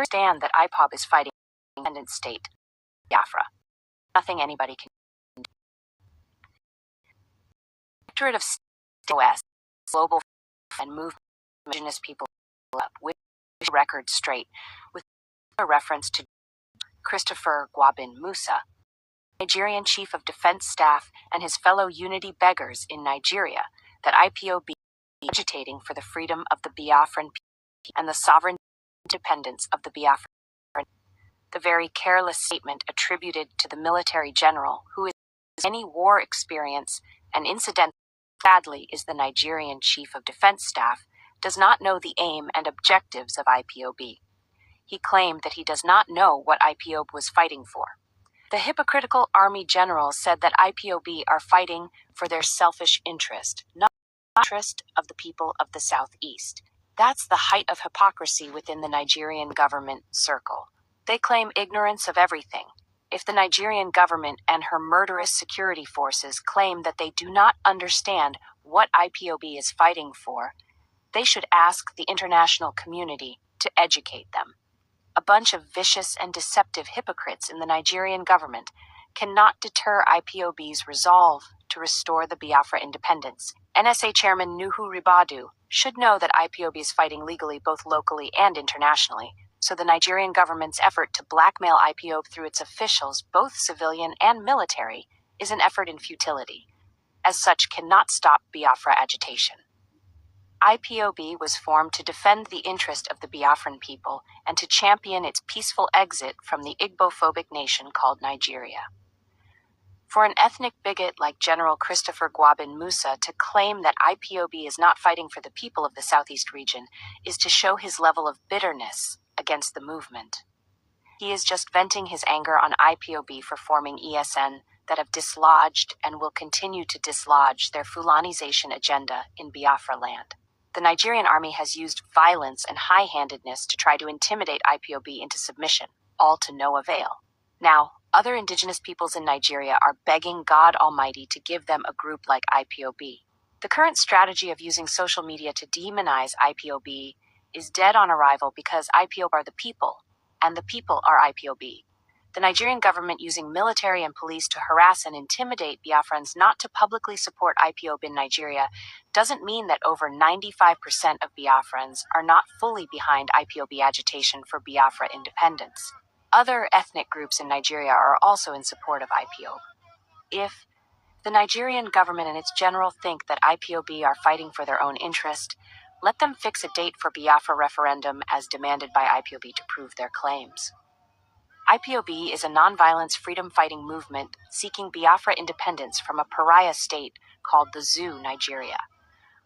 understand that IPOB is fighting an independent state, Biafra. Nothing anybody can do. Directorate of OS, Global and Movement Indigenous People up with record straight with a reference to Christopher Gwabin Musa, Nigerian Chief of Defense Staff, and his fellow unity beggars in Nigeria, that IPOB is agitating for the freedom of the Biafran people and the sovereign independence of the Biafran. The very careless statement attributed to the military general, who has any war experience and incidentally, sadly, is the Nigerian Chief of Defense Staff, does not know the aim and objectives of IPOB. He claimed that he does not know what IPOB was fighting for. The hypocritical army general said that IPOB are fighting for their selfish interest, not the interest of the people of the Southeast. That's the height of hypocrisy within the Nigerian government circle. They claim ignorance of everything. If the Nigerian government and her murderous security forces claim that they do not understand what IPOB is fighting for, they should ask the international community to educate them. A bunch of vicious and deceptive hypocrites in the Nigerian government cannot deter IPOB's resolve to restore the Biafra independence. NSA Chairman Nuhu Ribadu should know that IPOB is fighting legally both locally and internationally, so the Nigerian government's effort to blackmail IPOB through its officials, both civilian and military, is an effort in futility. As such, cannot stop Biafra agitation. IPOB was formed to defend the interest of the Biafran people and to champion its peaceful exit from the Igbo-phobic nation called Nigeria. For an ethnic bigot like General Christopher Gwabin Musa to claim that IPOB is not fighting for the people of the Southeast region is to show his level of bitterness against the movement. He is just venting his anger on IPOB for forming ESN that have dislodged and will continue to dislodge their Fulanization agenda in Biafra land. The Nigerian army has used violence and high-handedness to try to intimidate IPOB into submission, all to no avail. Now, other indigenous peoples in Nigeria are begging God Almighty to give them a group like IPOB. The current strategy of using social media to demonize IPOB is dead on arrival because IPOB are the people, and the people are IPOB. The Nigerian government using military and police to harass and intimidate Biafrans not to publicly support IPOB in Nigeria doesn't mean that over 95% of Biafrans are not fully behind IPOB agitation for Biafra independence. Other ethnic groups in Nigeria are also in support of IPOB. If the Nigerian government and its general think that IPOB are fighting for their own interest, let them fix a date for Biafra referendum as demanded by IPOB to prove their claims. IPOB is a nonviolence freedom-fighting movement seeking Biafra independence from a pariah state called the Zoo, Nigeria.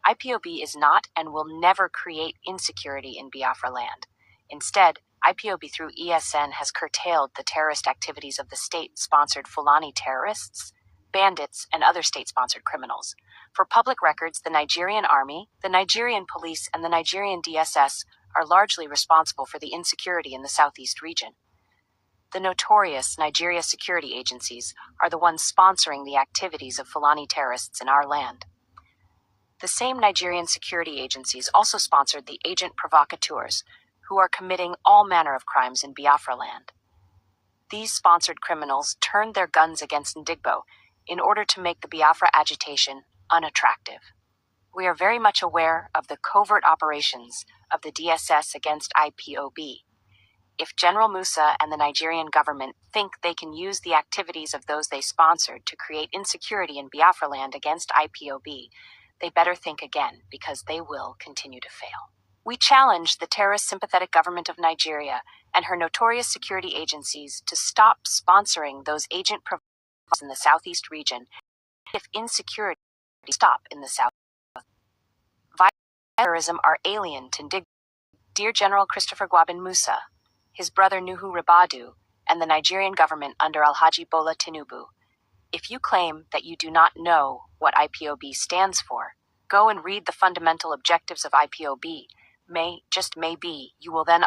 IPOB is not and will never create insecurity in Biafra land. Instead, IPOB through ESN has curtailed the terrorist activities of the state-sponsored Fulani terrorists, bandits, and other state-sponsored criminals. For public records, the Nigerian Army, the Nigerian Police, and the Nigerian DSS are largely responsible for the insecurity in the Southeast region. The notorious Nigeria security agencies are the ones sponsoring the activities of Fulani terrorists in our land. The same Nigerian security agencies also sponsored the agent provocateurs, who are committing all manner of crimes in Biafra land. These sponsored criminals turned their guns against Ndigbo in order to make the Biafra agitation unattractive. We are very much aware of the covert operations of the DSS against IPOB. If General Musa and the Nigerian government think they can use the activities of those they sponsored to create insecurity in Biafra land against IPOB, they better think again, because they will continue to fail. We challenge the terrorist-sympathetic government of Nigeria and her notorious security agencies to stop sponsoring those agent provocateurs in the Southeast region if insecurity stop in the South. Violence and terrorism are alien to Ndigbo. Dear General Christopher Gwabin Musa, his brother Nuhu Ribadu, and the Nigerian government under Alhaji Bola Tinubu, if you claim that you do not know what IPOB stands for, go and read the fundamental objectives of IPOB. Maybe, you will then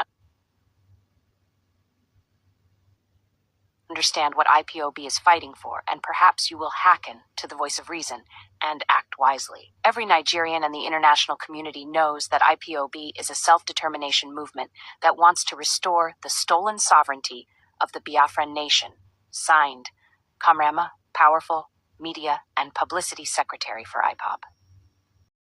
understand understand what IPOB is fighting for, and perhaps you will hearken to the voice of reason and act wisely. Every Nigerian and the international community knows that IPOB is a self-determination movement that wants to restore the stolen sovereignty of the Biafra nation. Signed, Kamrama, Powerful Media and Publicity Secretary for IPOB.